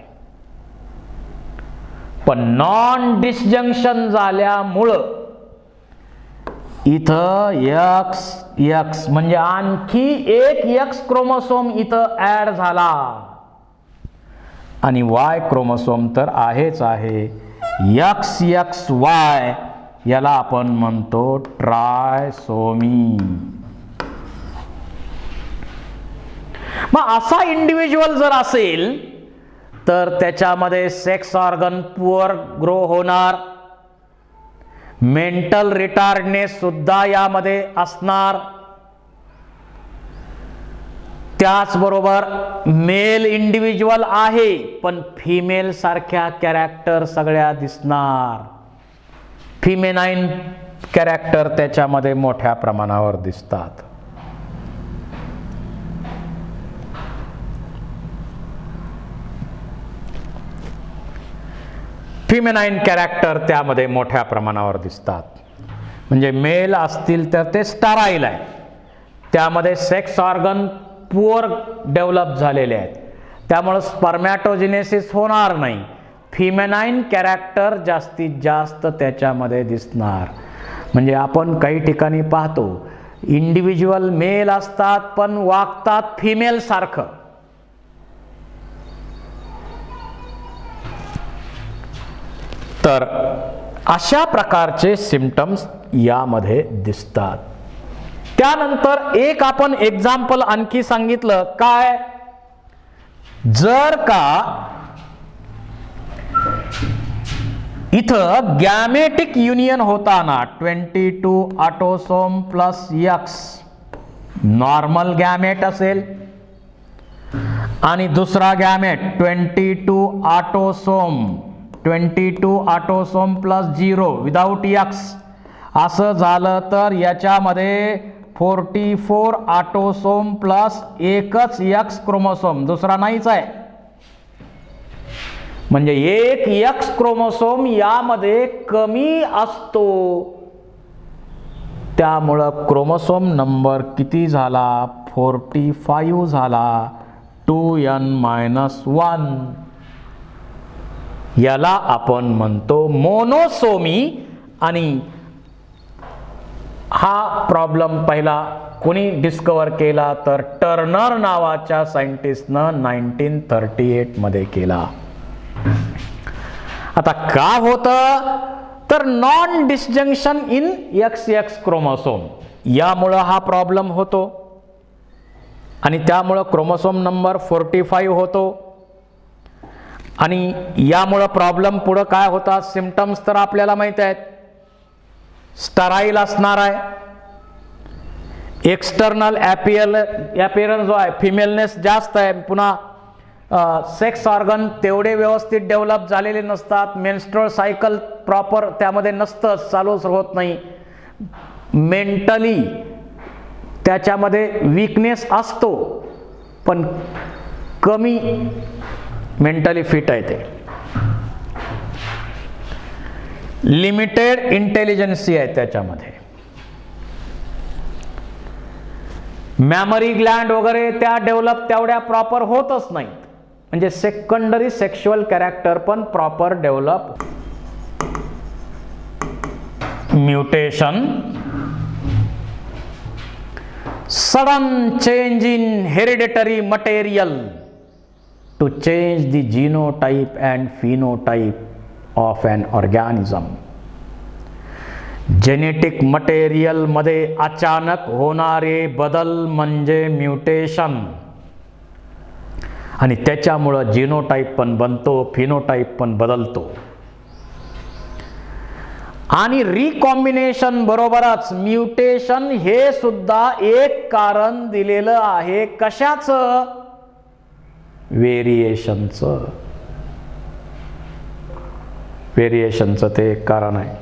पण नॉन डिसजंक्शन झाल्यामुळं इथं X म्हणजे आणखी 1 एक्स क्रोमोसोम इथं ऍड झाला. आणि Y क्रोमोसोम तर आहेच आहे, XXY, याला आपण म्हणतो ट्रायसोमी. मग असा इंडिव्हिज्युअल जर असेल तर त्याच्यामध्ये सेक्स ऑर्गन पुअर ग्रो होणार, मेंटल रिटार्डनेस सुद्धा यामध्ये असणार. त्याचबरोबर मेल इंडिव्हिज्युअल आहे पण फिमेल सारख्या कॅरेक्टर सगळ्या दिसणार, फिमेनाईन कॅरेक्टर त्याच्यामध्ये मोठ्या प्रमाणावर दिसतात. फिमेनाईन कॅरेक्टर त्यामध्ये मोठ्या प्रमाणावर दिसतात. म्हणजे मेल असतील तर ते स्टराईल आहे, त्यामध्ये सेक्स ऑर्गन पुअर डेव्हलप झालेले आहेत, त्यामुळे स्पर्मॅटोजेनेसिस होणार नाही. फिमेनाईन कॅरेक्टर जास्तीत जास्त त्याच्यामध्ये दिसणार. म्हणजे आपण काही ठिकाणी पाहतो इंडिव्हिज्युअल मेल असतात पण वागतात फिमेल सारखं. तर अशा प्रकारचे सिम्पटम्स यामध्ये दिसतात. त्यानंतर एक आपण एक्झाम्पल आणखी सांगितलं, काय, जर का इथं गॅमेटिक युनियन होताना 22 autosome plus X normal gamete असेल आणि दुसरा gamete 22 autosome plus 0 without X असं झालं तर याच्यामध्ये 44 ऑटोसोम प्लस एकच X क्रोमोसोम, दुसरा नाहीच आहे. म्हणजे 1 X क्रोमोसोम यामध्ये कमी असतो. त्यामुळं क्रोमोसोम नंबर किती झाला, 45 झाला, 2n-1. याला आपण म्हणतो मोनोसोमी. आणि हा प्रॉब्लेम पहिला कोणी डिस्कवर केला तर टर्नर नावाच्या सायंटिस्टनं 1938 मध्ये केला. आता का होतं तर non disjunction in XX chromosome, यामुळं हा प्रॉब्लेम होतो आणि त्यामुळं क्रोमोसोम नंबर 45 होतो आणि यामुळं प्रॉब्लेम पुढं काय होतात, सिम्पटम्स तर आपल्याला माहित आहेत. स्टराईल असणार आहे, एक्सटर्नल ॲपियरन्स जो आहे फिमेलनेस जास्त आहे, पुन्हा सेक्स ऑर्गन तेवढे व्यवस्थित डेव्हलप झालेले नसतात, मेन्स्ट्रुअल सायकल प्रॉपर त्यामध्ये नसतं, चालूच होत नाही. मेंटली त्याच्यामध्ये वीकनेस असतो पण कमी मेंटली फिट आहे, ते लिमिटेड इंटेलिजन्सी आहे त्याच्यामध्ये. मॅमरी ग्लँड वगैरे त्या डेव्हलप तेवढ्या प्रॉपर होतच नाहीत, म्हणजे सेकंडरी सेक्शुअल कॅरेक्टर पण proper develop. Mutation, sudden change in hereditary material to change the genotype and phenotype of an organism. Genetic material मध्ये अचानक होणारे बदल म्हणजे म्युटेशन आणि त्याच्यामुळं जीनोटाइप पण बनतो, फिनोटाइप पण बदलतो. आणि रिकॉम्बिनेशन बरोबरच म्युटेशन हे सुद्धा एक कारण दिलेलं आहे. कशाचं? व्हेरिएशनचं. व्हेरिएशनचं ते एक कारण आहे.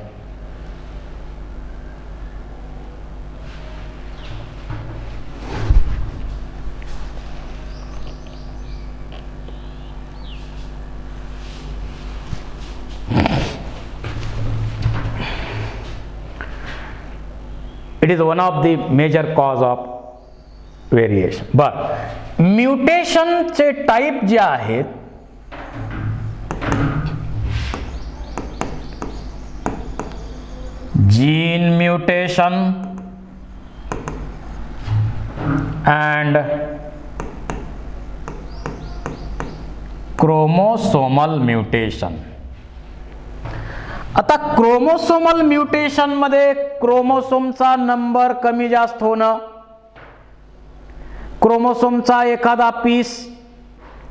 It is one of the major cause of variation. But mutation चे टाइप जे आहेत gene mutation and chromosomal mutation. आता क्रोमोसोमल म्युटेशन मध्ये क्रोमोसोमचा नंबर कमी जास्त होणं, क्रोमोसोमचा एखादा पीस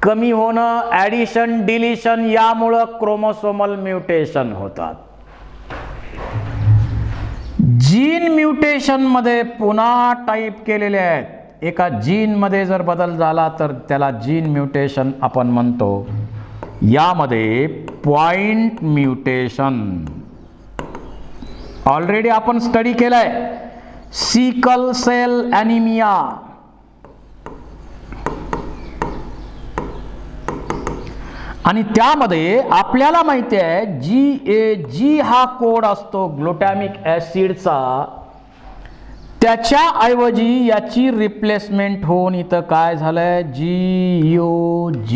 कमी होणं, ॲडिशन डिलिशन, यामुळं क्रोमोसोमल म्युटेशन होतात. जीन म्युटेशन मध्ये पुन्हा टाईप केलेले आहेत. एका जीन मध्ये जर बदल झाला तर त्याला जीन म्युटेशन आपण म्हणतो. यामध्ये पॉइंट म्युटेशन ऑलरेडी आपण स्टडी केलाय. सिकल सेल ॲनिमिया, आणि त्यामध्ये आपल्याला माहिती आहे GAG हा कोड असतो ग्लुटॅमिक ॲसिडचा, त्याच्या ऐवजी याची रिप्लेसमेंट होऊन इथं काय झालंय GOG.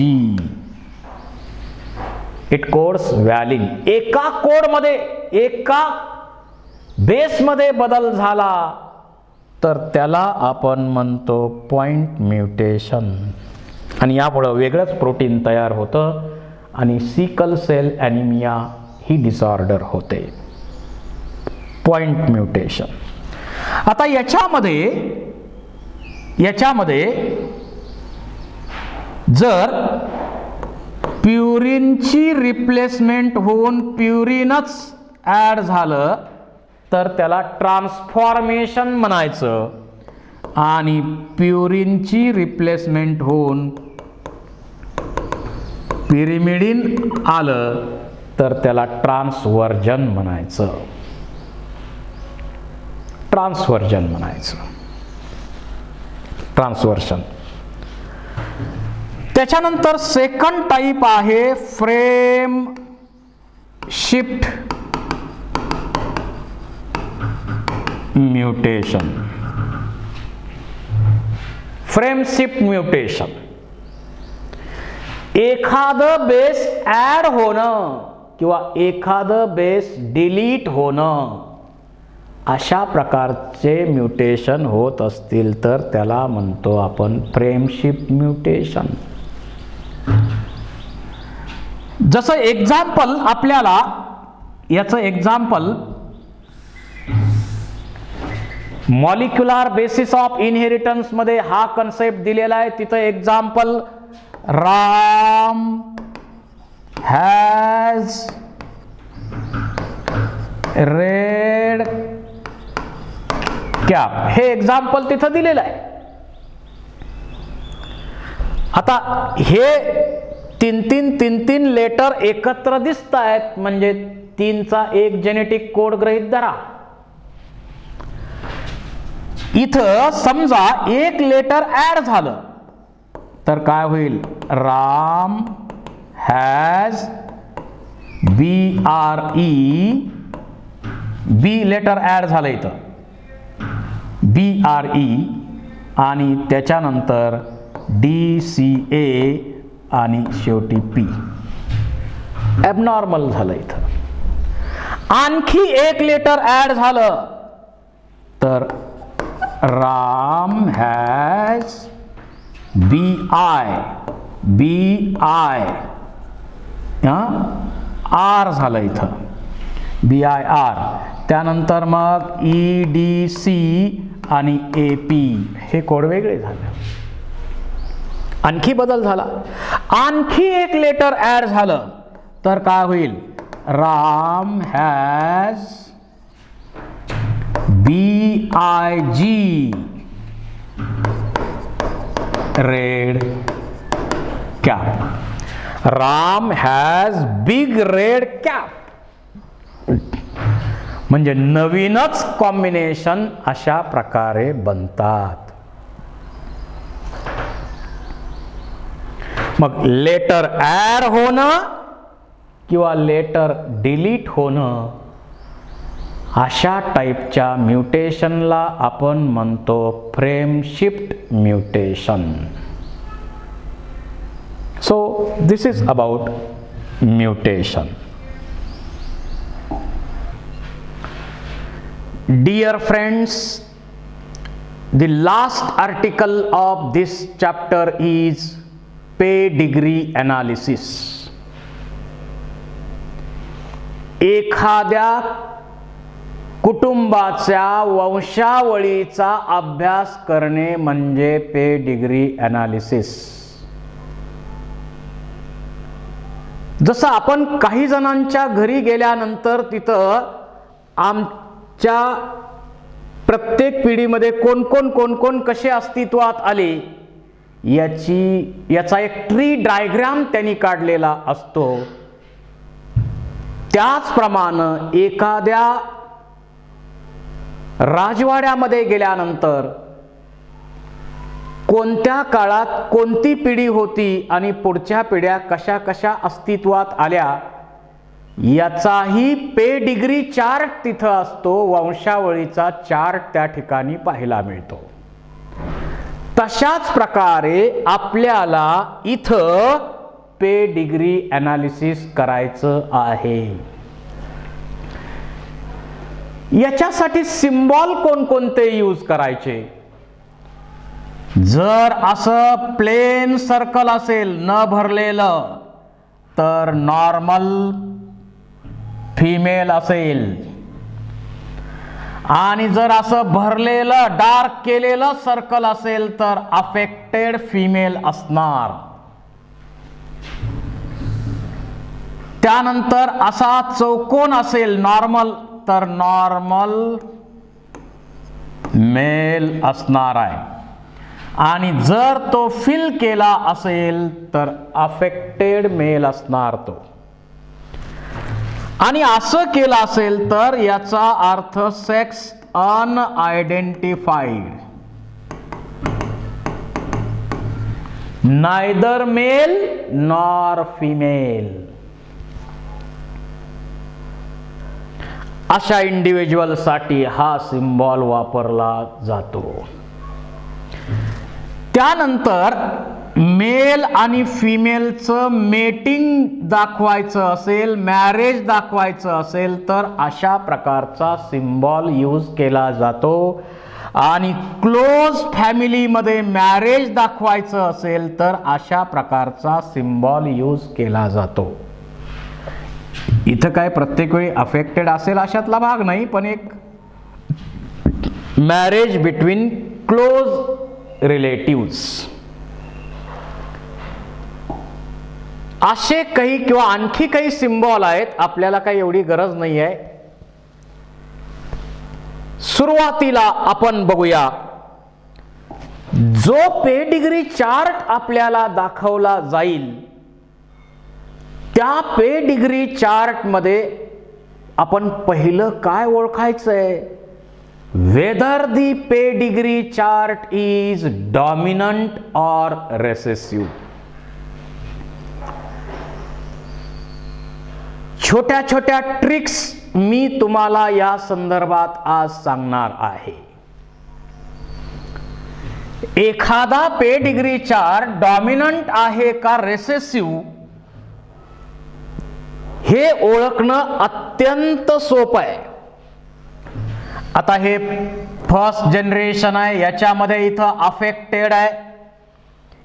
It codes व्हॅलिन. एका कोडमध्ये एका बेसमध्ये बदल झाला तर त्याला आपण म्हणतो पॉइंट म्युटेशन आणि यामुळं वेगळंच प्रोटीन तयार होतं आणि सिकल सेल ॲनिमिया ही डिसऑर्डर होते. Point mutation. आता याच्यामध्ये जर प्युरिनची रिप्लेसमेंट होऊन प्युरिनच ॲड झालं तर त्याला ट्रान्सफॉर्मेशन म्हणायचं आणि प्युरिनची रिप्लेसमेंट होऊन पिरिमिडिन आलं तर त्याला ट्रान्सव्हर्जन म्हणायचं. ट्रान्सव्हर्जन. त्याच्यानंतर सेकंड टाइप आहे frame shift mutation. Frame shift mutation, एखादं बेस ॲड होणं किंवा एखादं बेस डिलीट होणं अशा प्रकारचे म्युटेशन होत असतील तर त्याला म्हणतो आपण फ्रेमशिफ्ट म्युटेशन. जसं एक्झाम्पल आपल्याला याचं example molecular basis of inheritance मध्ये हा कन्सेप्ट दिलेला आहे. तिथं example Ram has red cap हे एक्झाम्पल तिथं दिलेलं आहे. आता हे तीन लेटर एकत्र दिसत आहेत म्हणजे 3चा एक जेनेटिक कोड गृहीत धरा. इथं समजा एक लेटर ऍड झालं तर काय होईल? Ram has BRE B letter add झालं इथं BRE आणि त्याच्यानंतर DCA आणि शेवटी P. ॲबनॉर्मल झालं इथं. आणखी एक लेटर ऍड झालं तर राम हॅज BI R झालं इथं BIR. त्यानंतर मग EDC आणि AP हे कोड वेगळे झाले. आणखी बदल झाला. आणखी एक लेटर ऍड झालं तर काय होईल? Ram has BIG red cap. Ram has big red cap. म्हणजे नवीनच कॉम्बिनेशन अशा प्रकारे बनतात. मग लेटर ऍड होणं किंवा लेटर डिलीट होणं अशा टाईपच्या म्युटेशनला आपण म्हणतो frameshift mutation. So this is about mutation. Dear friends, the last article of this chapter is pedigree analysis. एखाद्या कुटुंबाच्या वंशावळीचा अभ्यास करणे म्हणजे पेडिग्री एनालिसिस. जसं आपण काही जणांच्या घरी गेल्यानंतर तिथं आमच्या प्रत्येक पिढीमध्ये कोण कसे अस्तित्वात आले याचा एक ट्री डायग्राम त्यांनी काढलेला असतो. त्याचप्रमाणे एखाद्या राजवाड्यामध्ये गेल्यानंतर कोणत्या काळात कोणती पिढी होती आणि पुढच्या पिढ्या कशा कशा अस्तित्वात आल्या याचाही पेडिग्री चार्ट तिथं असतो. वंशावळीचा चार्ट त्या ठिकाणी पाहायला मिळतो. तशाच प्रकारे आपल्याला इथं पेडिग्री एनालिसिस करायचं आहे. याच्यासाठी सिम्बॉल कोणकोणते यूज करायचे? जर असं प्लेन सर्कल असेल न भरलेलं तर नॉर्मल फिमेल असेल आणि जर असं भरलेलं डार्क केलेलं सर्कल असेल तर अफेक्टेड फिमेल असणार. त्यानंतर असा चौकोन असेल नॉर्मल तर नॉर्मल मेल असणार आहे आणि जर तो फिल केला असेल तर अफेक्टेड मेल असणार तो. आणि असं केलं असेल तर याचा अर्थ sex unidentified, neither male nor female. अशा इंडिव्हिज्युअल साठी हा सिम्बॉल वापरला जातो. त्यानंतर मेल आणि फिमेलचं मेटिंग दाखवायचं असेल, मॅरेज दाखवायचं असेल तर अशा प्रकारचा सिम्बॉल यूज केला जातो. आणि क्लोज फॅमिलीमध्ये मॅरेज दाखवायचं असेल तर अशा प्रकारचा सिम्बॉल यूज केला जातो. इथं काय प्रत्येक वेळी अफेक्टेड असेल अशातला भाग नाही, पण एक मॅरेज बिटवीन क्लोज रिलेटिव्स असे काही किंवा आणखी काही सिम्बॉल आहेत. आपल्याला काही एवढी गरज नाही आहे. सुरुवातीला आपण बघूया, जो पेडिग्री चार्ट आपल्याला दाखवला जाईल त्या पेडिग्री चार्ट मध्ये आपण पहिलं काय ओळखायचंय, whether the pedigree chart is dominant or recessive. छोट्या छोट्या ट्रिक्स मी तुम्हाला या संदर्भात आज सांगणार आहे. एखादा पेडिग्री चार्ट डॉमिनंट आहे का रेसेसिव्ह हे ओळखणं अत्यंत सोपं आहे. आता हे फर्स्ट जनरेशन आहे, याच्यामध्ये इथं अफेक्टेड आहे.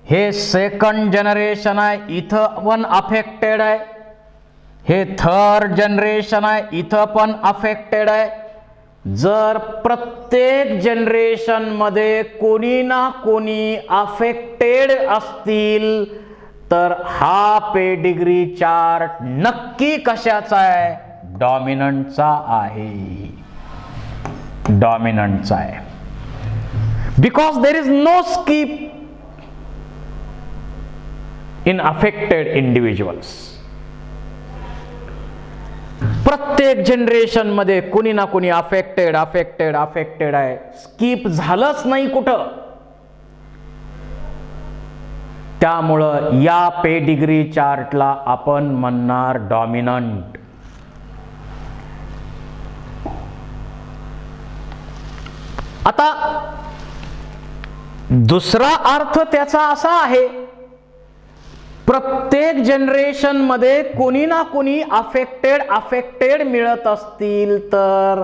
हे सेकंड जनरेशन आहे, इथं पण अफेक्टेड आहे. हे थर्ड जनरेशन आहे, इथं पण अफेक्टेड आहे. जर प्रत्येक जनरेशन मध्ये कोणी ना कोणी अफेक्टेड असतील तर हा पेडिग्री चार्ट नक्की कशाचा आहे, डॉमिनंटचा आहे. डॉमिनंटचा आहे. Because there is no skip in affected individuals. प्रत्येक जनरेशन मध्ये कोणी ना कोणी अफेक्टेड अफेक्टेड अफेक्टेड आहे. स्किप झालंच नाही कुठं. त्यामुळं या पेडिग्री चार्टला आपण म्हणणार डॉमिनंट. आता दुसरा अर्थ त्याचा असा आहे, प्रत्येक जनरेशन मध्ये कोणी ना कोणी अफेक्टेड मिळत असतील तर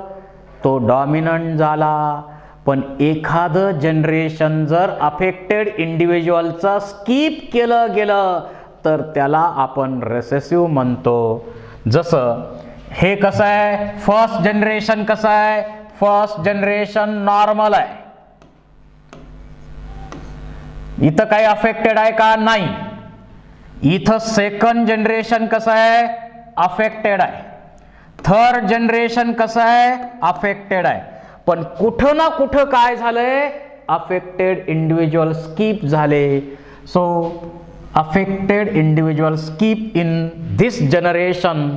तो डॉमिनंट झाला. पण एखादं जनरेशन जर अफेक्टेड इंडिव्हिज्युअलचा स्किप केलं गेलं तर त्याला आपण रेसेसिव्ह म्हणतो. जसं हे कसं आहे, फर्स्ट जनरेशन कसं आहे, फर्स्ट जनरेशन नॉर्मल आहे. इथं काही अफेक्टेड आहे का, नाही. इथं सेकंड जनरेशन कसं आहे, अफेक्टेड आहे. थर्ड जनरेशन कसं आहे, अफेक्टेड आहे. पण कुठं ना कुठं काय झालंय, अफेक्टेड इंडिव्हिज्युअल स्किप झाले. So affected individual skip in this generation.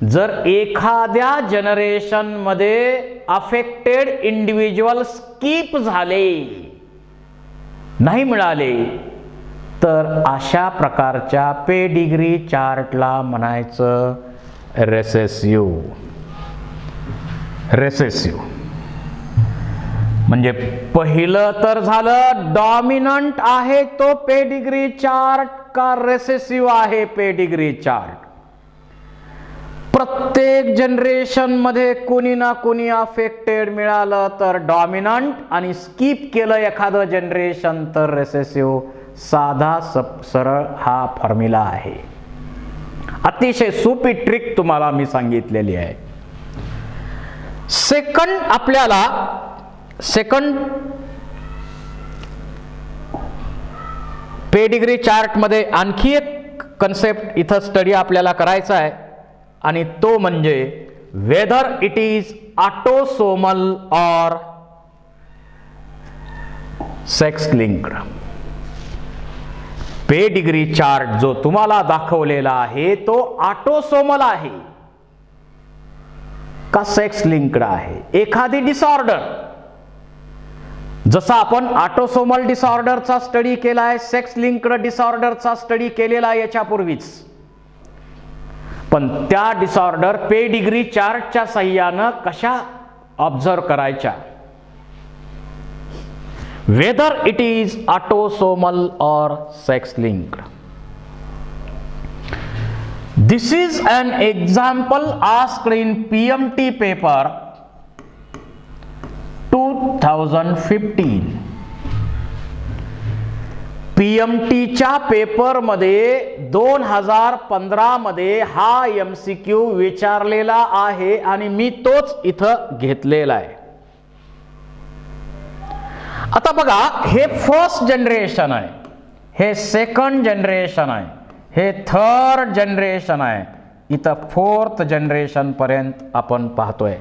जर एखाद्या जनरेशन मध्ये अफेक्टेड इंडिव्हिज्युअल स्किप झाले, नाही मिळाले, तर अशा प्रकारच्या पेडिग्री चार्टला म्हणायचं रेसेसिव्ह. रेसेसिव्ह म्हणजे पहिलं तर झालं डॉमिनंट आहे तो पेडिग्री चार्ट का रेसेसिव्ह आहे पेडिग्री चार्ट. प्रत्येक जनरेशन मध्ये कोणी ना कोणी अफेक्टेड मिळालं तर डॉमिनंट, आणि स्किप केलं एखादं जनरेशन तर रेसेसिव्ह. साधा सरळ हा फॉर्म्युला आहे. अतिशय सोपी ट्रिक तुम्हाला मी सांगितलेली आहे. सेकंड पेडिग्री चार्ट मध्ये आणखी एक कन्सेप्ट इथं स्टडी आपल्याला करायचा आहे, आणि तो म्हणजे वेदर इट इज ऑटोसोमल और सेक्स लिंक्ड. पेडिग्री चार्ट जो तुम्हाला दाखवलेला आहे तो ऑटोसोमल आहे का सेक्स लिंक्ड आहे. एखादी डिसऑर्डर, जसा आपण ऑटोसोमल डिसऑर्डरचा स्टडी केलाय, सेक्स लिंक्ड डिसऑर्डरचा स्टडी केलेला आहे याच्यापूर्वीच, पण त्या डिसऑर्डर पेडिग्री चार्टच्या साहाय्यानं कशा ऑब्झर्व करायच्या. whether it is autosomal or sex linked. This is an example asked in PMT paper 2015. PMTच्या पेपरमध्ये 2015 मध्ये हा MCQ विचारलेला आहे आणि मी तोच इथं घेतलेला आहे. आता बघा, हे फर्स्ट जनरेशन आहे, हे सेकंड जनरेशन आहे, हे थर्ड जनरेशन आहे, इथं फोर्थ जनरेशन पर्यंत आपण पाहतोय.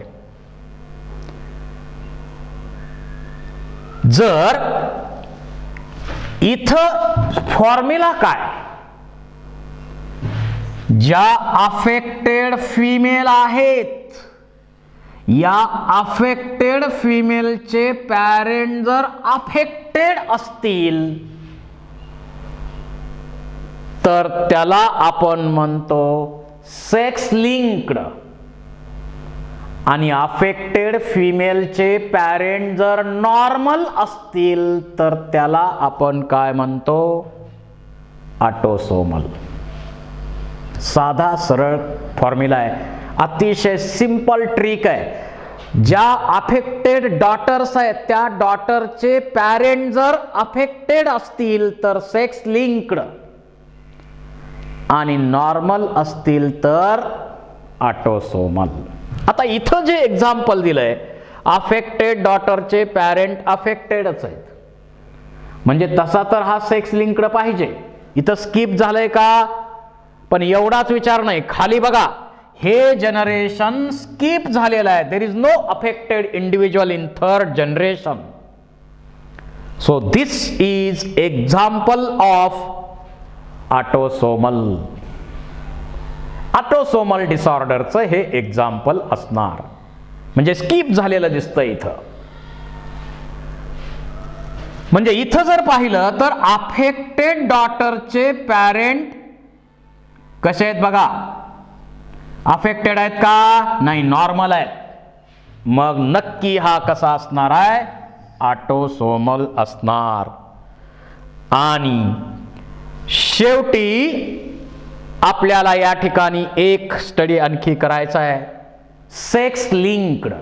जर इथं फॉर्म्युला काय, ज्या अफेक्टेड फिमेल आहेत या अफेक्टेड फिमेलचे पॅरेंट जर अफेक्टेड असतील तर त्याला आपण म्हणतो सेक्स लिंक्ड, आणि अफेक्टेड फिमेलचे पॅरेंट जर नॉर्मल असतील तर त्याला आपण काय म्हणतो, ऑटोसोमल. साधा सरळ फॉर्म्युला आहे, अतिशय सिंपल ट्रिक आहे. ज्या अफेक्टेड डॉटर्स आहेत त्या डॉटरचे पॅरेंट जर अफेक्टेड असतील तर सेक्स लिंक्ड, आणि नॉर्मल असतील तर ऑटोसोमल. आता इथं जे एक्झाम्पल दिलंय, अफेक्टेड डॉटरचे पॅरेंट अफेक्टेडच आहेत, म्हणजे तसा तर हा सेक्स लिंक्ड पाहिजे. इथं स्किप झालंय का, पण एवढाच विचार नाही, खाली बघा, हे जनरेशन स्किप झालेलं आहे. There is no affected individual in third generation. So this is example of autosomal. Autosomal डिसऑर्डरचं हे एक्झाम्पल असणार, म्हणजे स्किप झालेलं दिसतं इथं. म्हणजे इथं जर पाहिलं तर अफेक्टेड डॉटरचे पॅरेंट कसे आहेत बघा, अफेक्टेड आहेत का, नाही, नॉर्मल आहेत. मग नक्की हा कसा असणार आहे, ऑटोसोमल असणार. आणि शेवटी आपल्याला या ठिकाणी एक स्टडी आणखी करायचा आहे, सेक्स लिंक्ड.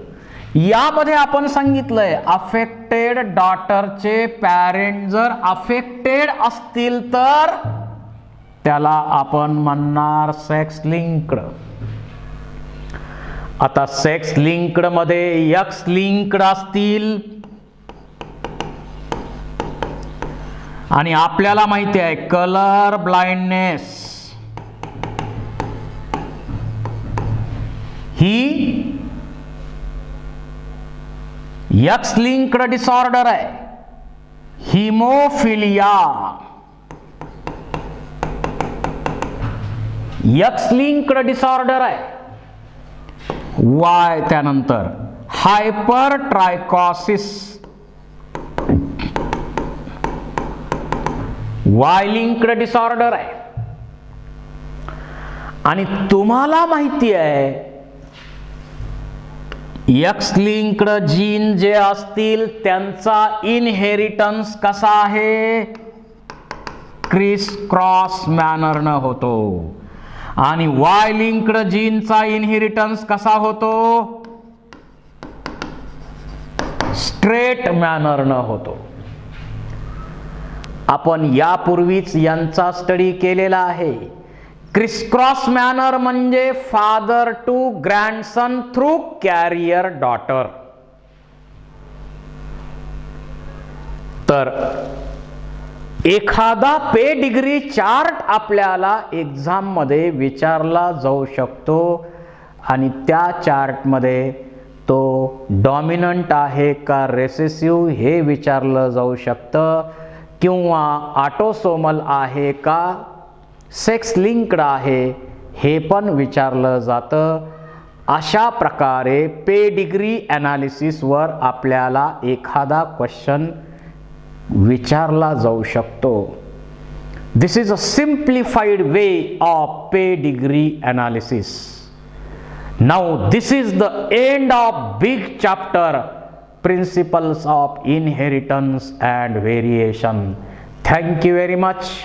यामध्ये आपण सांगितलंय अफेक्टेड डॉटरचे पॅरेंट जर अफेक्टेड असतील तर त्याला आपण म्हणणार सेक्स लिंक्ड. आता सेक्स लिंक्ड मध्ये एक्स लिंक्ड असतील, आणि आपल्याला माहिती आहे कलर ब्लाइंडनेस ही एक्स लिंक्ड डिसऑर्डर आहे. हिमोफिलिया एक्स लिंक्ड डिसऑर्डर आहे. वाय त्यानंतर हायपर ट्रायकॉसिस वाय लिंक्ड डिसऑर्डर आहे. आणि तुम्हाला माहिती आहे एक्स लिंक्ड जीन जे असतील त्यांचा इनहेरिटन्स कसा आहे, क्रिस क्रॉस मॅनरनं होतो. आणि वाय लिंक्ड जीनचा इनहेरिटन्स कसा होतो, स्ट्रेट मॅनरनं होतो. आपण यापूर्वीच यांचा स्टडी केलेला आहे. क्रिसक्रॉस मॅनर म्हणजे father to grandson through carrier daughter. तर एखादा पेडिग्री चार्ट आपल्याला एक्झाम मध्ये विचारला जाऊ शकतो आणि त्या चार्ट मध्ये तो डॉमिनंट आहे का रेसेसिव्ह हे विचारलं जाऊ शकतं, किंवा ऑटोसोमल आहे का सेक्स लिंक्ड आहे हे पण विचारलं जातं. अशा प्रकारे पेडिग्री ॲनालिसिसवर आपल्याला एखादा क्वेश्चन विचारला जाऊ शकतो. This is a simplified way of pedigree analysis. Now this is the end of big chapter principles of inheritance and variation. Thank you very much.